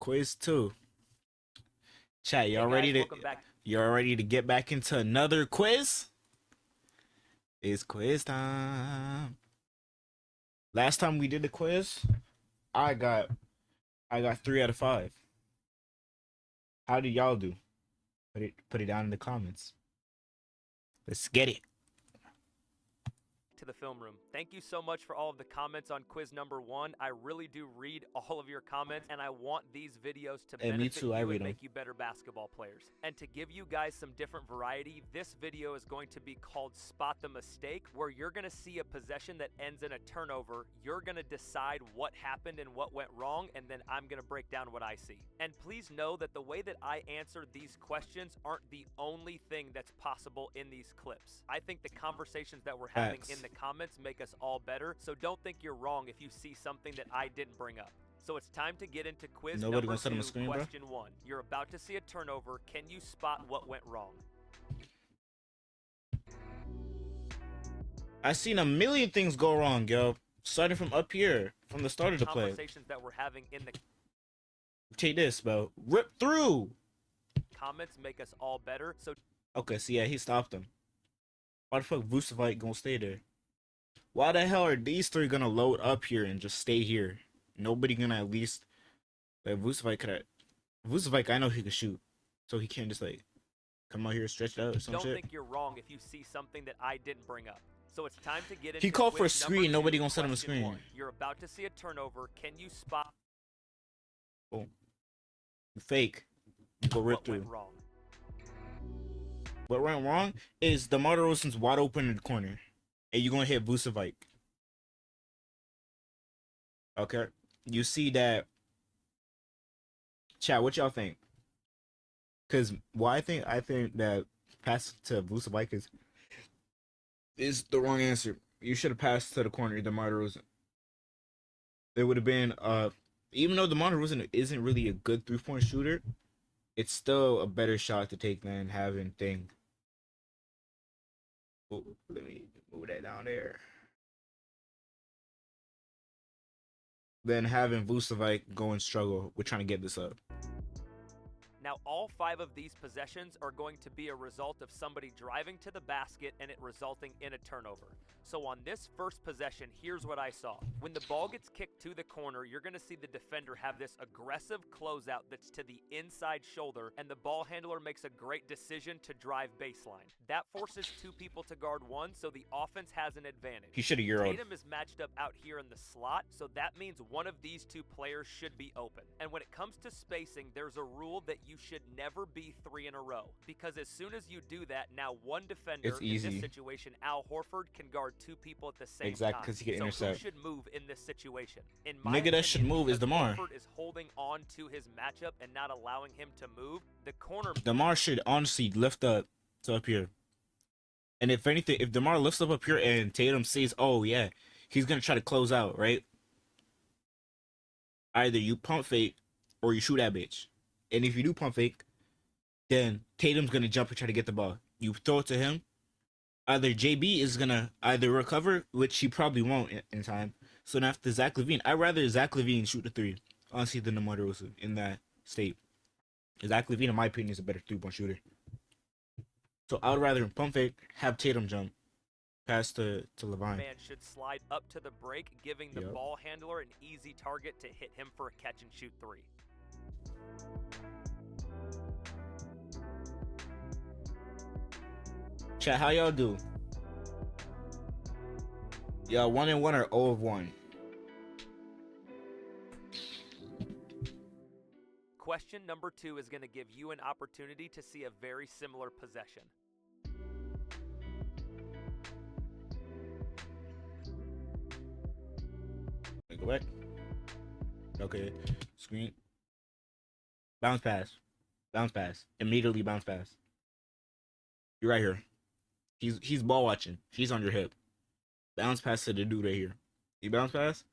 quiz 2. Chat, Hey guys, welcome back. y'all ready to get back into another quiz? It's quiz time. Last time we did the quiz, I got I got 3 out of 5. How did y'all do? Put it down in the comments. Let's get it. To the film room. Thank you so much for all of the comments on quiz number 1. I really do read all of your comments, and I want these videos to Hey, me benefit too, I you read and 'em. make you better basketball players. And to give you guys some different variety, this video is going to be called Spot the Mistake, where you're going to see a possession that ends in a turnover. You're going to decide what happened and what went wrong, and then I'm going to break down what I see. And please know that the way that I answer these questions aren't the only thing that's possible in these clips. I think the conversations that we're having in the comments make us all better, so don't think you're wrong if you see something that I didn't bring up. So it's time to get into quiz Nobody number gonna set 'em 2, a screen, bro? question 1. You're about to see a turnover. Can you spot what went wrong? I seen a million things go wrong, yo. Starting from up here, from the start of the play. Conversations that we're having in the Take this, bro. Rip through. comments make us all better, so Okay, so yeah, he stopped him. Why the fuck Vucevic gonna stay there? Why the hell are these three gonna load up here and just stay here? Nobody gonna at least like Vucevic, I know he can shoot, so he can't just like come out here stretched out or some don't shit. think you're wrong if you see something that I didn't bring up. So it's time to get into He called for a quiz number screen. Nobody 2, gonna set him a question screen. 1. You're about to see a turnover. Can you spot Fake. Go rip what went through. wrong? What went wrong is DeMar DeRozan's wide open in the corner, and you're gonna hit Vucevic. Okay, you see that. Chat, what y'all think? Because I think that pass to Vucevic is the wrong answer. You should have passed to the corner, DeMar DeRozan. It would have been even though DeMar DeRozan isn't really a good 3-point shooter, it's still a better shot to take than having thing. Oh, let me move that down there. Than having Vucevic go and struggle with trying to get this up. Now, all 5 of these possessions are going to be a result of somebody driving to the basket and it resulting in a turnover. So on this first possession, here's what I saw. When the ball gets kicked to the corner, you're going to see the defender have this aggressive closeout that's to the inside shoulder, and the ball handler makes a great decision to drive baseline. That forces 2 people to guard 1, so the offense has an advantage. He should have euroed. Tatum is matched up out here in the slot, so that means one of these 2 players should be open. And when it comes to spacing, there's a rule that you should never be 3 in a row, because as soon as you do that, now one defender, It's easy. in this situation, Al Horford, can guard 2 people at the same time. Exactly, because he can intercept. Who should move in this situation? In my Nigga that should opinion, move is because DeMar. Horford is holding on to his matchup and not allowing him to move. The corner DeMar should honestly lift up to up here. And if anything, if DeMar lifts up here and Tatum sees, oh yeah, he's gonna try to close out, right? Either you pump fake or you shoot that bitch. And if you do pump fake, then Tatum's gonna jump and try to get the ball. You throw it to him. Either JB is gonna either recover, which he probably won't in time. So now after Zach LaVine, I'd rather Zach LaVine shoot the 3, honestly, than DeMar DeRozan in that state. Zach LaVine, in my opinion, is a better 3-point shooter. So I would rather pump fake, have Tatum jump, pass to LaVine. man should slide up to the break, giving the ball handler an easy target to hit him for a catch and shoot 3. Chat, how y'all do? Y'all 1-1 or 0-1? Question number 2 is going to give you an opportunity to see a very similar possession. Go back. Okay. Screen. Bounce pass. Bounce pass. Immediately bounce pass. You're right here. He's ball watching. He's on your hip. Bounce pass to the dude right here. You bounce pass,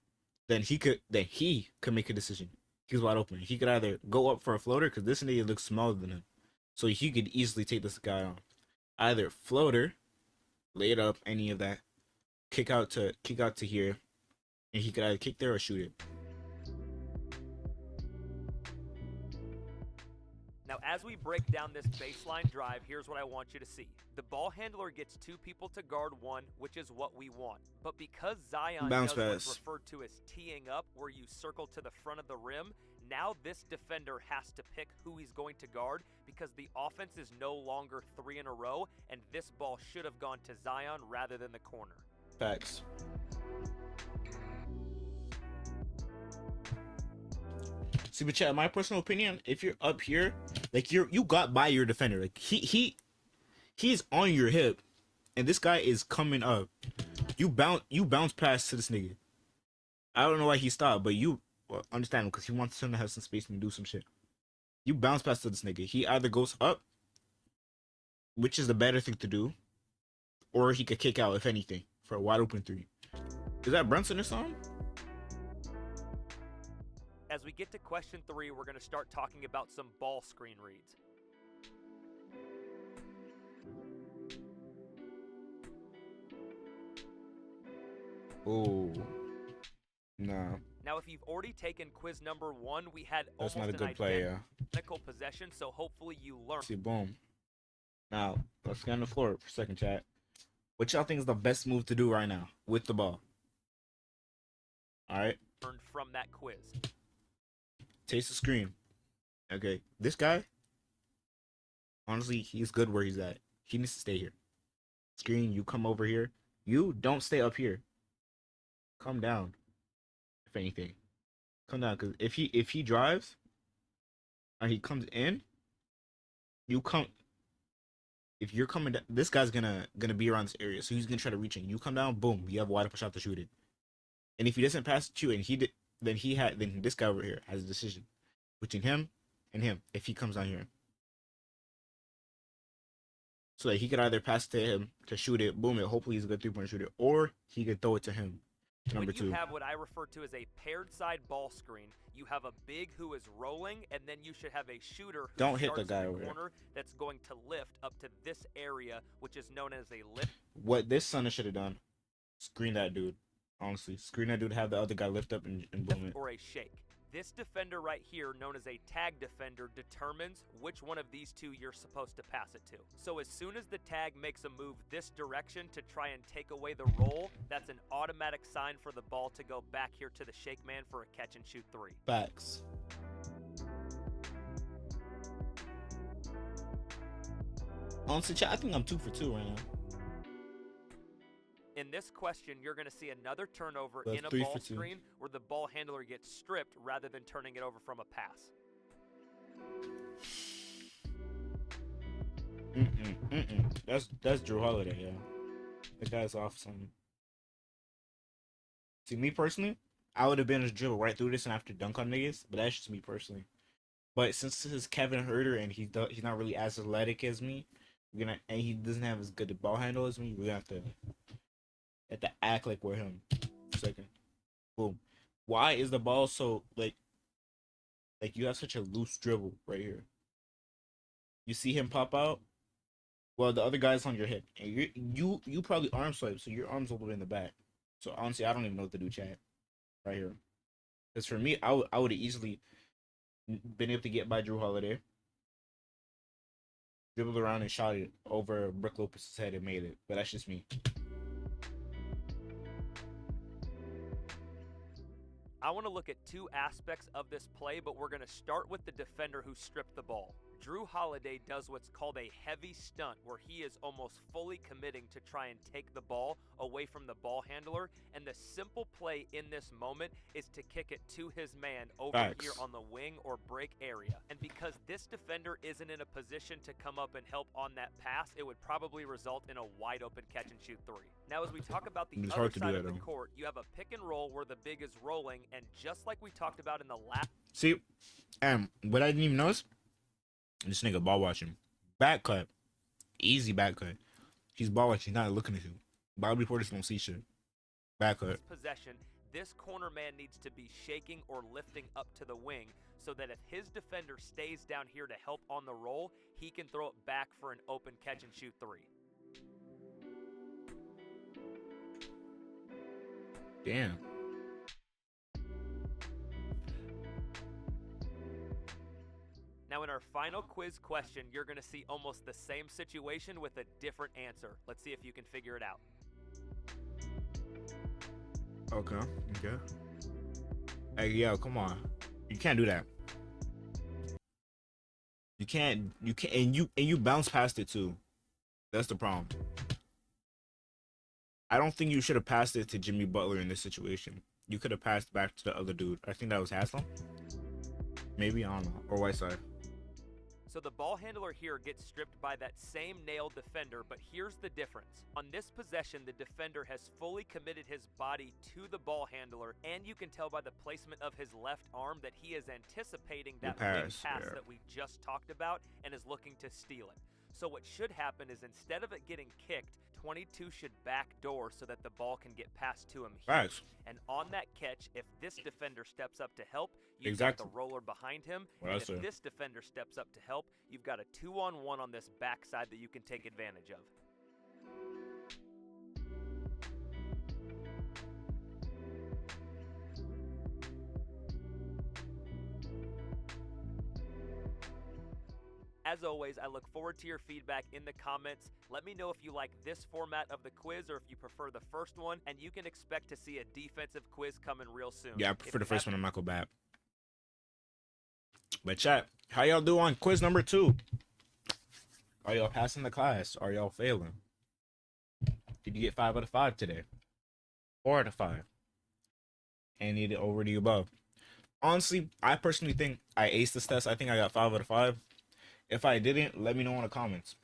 then he could make a decision. He's wide open. He could either go up for a floater, because this nigga looks smaller than him, so he could easily take this guy on. Either floater, lay it up, any of that, kick out to here, and he could either kick there or shoot it. as we break down this baseline drive, here's what I want you to see. The ball handler gets 2 people to guard 1, which is what we want. But because Zion Bounce does what's pass. referred to as teeing up, where you circle to the front of the rim, now this defender has to pick who he's going to guard because the offense is no longer 3 in a row, and this ball should have gone to Zion rather than the corner. Facts. See, but chat, my personal opinion, if you're up here, like you got by your defender. Like he's on your hip, and this guy is coming up. You bounce past to this nigga. I don't know why he stopped, but you understand him because he wants him to have some space and do some shit. You bounce past to this nigga. He either goes up, which is the better thing to do, or he could kick out, if anything, for a wide open 3. Is that Brunson or something? As we get to question 3, we're going to start talking about some ball screen reads. Oh, nah. Now, if you've already taken quiz number 1, we had That's almost not a good an play, yeah. identical possession, so hopefully you learn. See, boom. Now, let's get on the floor for a second, chat. What y'all think is the best move to do right now with the ball? All right. Learned from that quiz. Taste the screen. Okay. This guy, honestly, he's good where he's at. He needs to stay here. Screen, you come over here. You don't stay up here. Come down. If anything. Come down, because if he drives, or he comes in, you come. If you're coming down, this guy's gonna be around this area, so he's gonna try to reach in. You come down, boom, you have a wide open shot to shoot it. And if he doesn't pass it to you, and he did, then this guy over here has a decision between him and him if he comes down here. So that he could either pass to him to shoot it, boom it, hopefully he's a good 3-point shooter, or he could throw it to him. Number 2. When you have what I refer to as a paired side ball screen, you have a big who is rolling, and then you should have a shooter who Don't hit the starts guy in over the there. corner that's going to lift up to this area, which is known as a lift. What this son should have done, screen that dude. Honestly, screen that dude, have the other guy lift up and boom it. Or a shake. This defender right here, known as a tag defender, determines which one of these 2 you're supposed to pass it to. So as soon as the tag makes a move this direction to try and take away the roll, that's an automatic sign for the ball to go back here to the shake man for a catch and shoot 3. Facts. Honestly, chat, I think I'm 2 for 2 right now. In this question, you're going to see another turnover That's in a 3 ball for 2. screen where the ball handler gets stripped rather than turning it over from a pass. That's Drew Holiday, yeah. That guy's off something. See, me personally, I would have been a dribble right through this and after dunk on niggas, but that's just me personally. But since this is Kevin Herter and he's not really as athletic as me, and he doesn't have as good a ball handle as me, we're gonna have to act like we're him. For a second. Boom. Why is the ball so like you have such a loose dribble right here? You see him pop out? Well, the other guy's on your hip. And you probably arm swipe, so your arm's all the way in the back. So honestly, I don't even know what to do, chat. Right here. Because for me, I would have easily been able to get by Drew Holiday, dribbled around and shot it over Brook Lopez's head and made it. But that's just me. I want to look at 2 aspects of this play, but we're going to start with the defender who stripped the ball. Drew Holiday does what's called a heavy stunt, where he is almost fully committing to try and take the ball away from the ball handler, and the simple play in this moment is to kick it to his man over here on the wing or break area. And because this defender isn't in a position to come up and help on that pass, it would probably result in a wide open catch and shoot 3. Now, as we talk about the other side of the court, you have a pick and roll where the big is rolling, and just like we talked about in the last... See, what I didn't even notice, this nigga ball watching. Back cut. Easy back cut. He's ball watching, not looking at you. Bobby Portis don't see shit. Back cut. Possession, this corner man needs to be shaking or lifting up to the wing so that if his defender stays down here to help on the roll, he can throw it back for an open catch and shoot 3. Damn. Now, Now in our final quiz question, you're going to see almost the same situation with a different answer. Let's see if you can figure it out. Okay. Hey, yo, come on. You can't do that. You can't, and you bounce past it too. That's the problem. I don't think you should have passed it to Jimmy Butler in this situation. You could have passed back to the other dude. I think that was Haslam. Maybe, I don't know. Or Whiteside. So the ball handler here gets stripped by that same nailed defender, but here's the difference. On this possession, the defender has fully committed his body to the ball handler, and you can tell by the placement of his left arm that he is anticipating that pass that we just talked about and is looking to steal it. So what should happen is instead of it getting kicked, 22 should backdoor so that the ball can get passed to him here. Nice. And on that catch, if this defender steps up to help, you've got the roller behind him. And if this defender steps up to help, you've got a 2-on-1 on this backside that you can take advantage of. As always, I look forward to your feedback in the comments. Let me know if you like this format of the quiz or if you prefer the first one, and you can expect to see a defensive quiz coming real soon. Yeah, I prefer the first one to Michael Babb. But chat, how y'all do on quiz number 2? Are y'all passing the class? Are y'all failing? Did you get 5 out of 5 today? 4 out of 5? Any over the above? Honestly, I personally think I aced this test. I think I got 5 out of 5. If I didn't, let me know in the comments.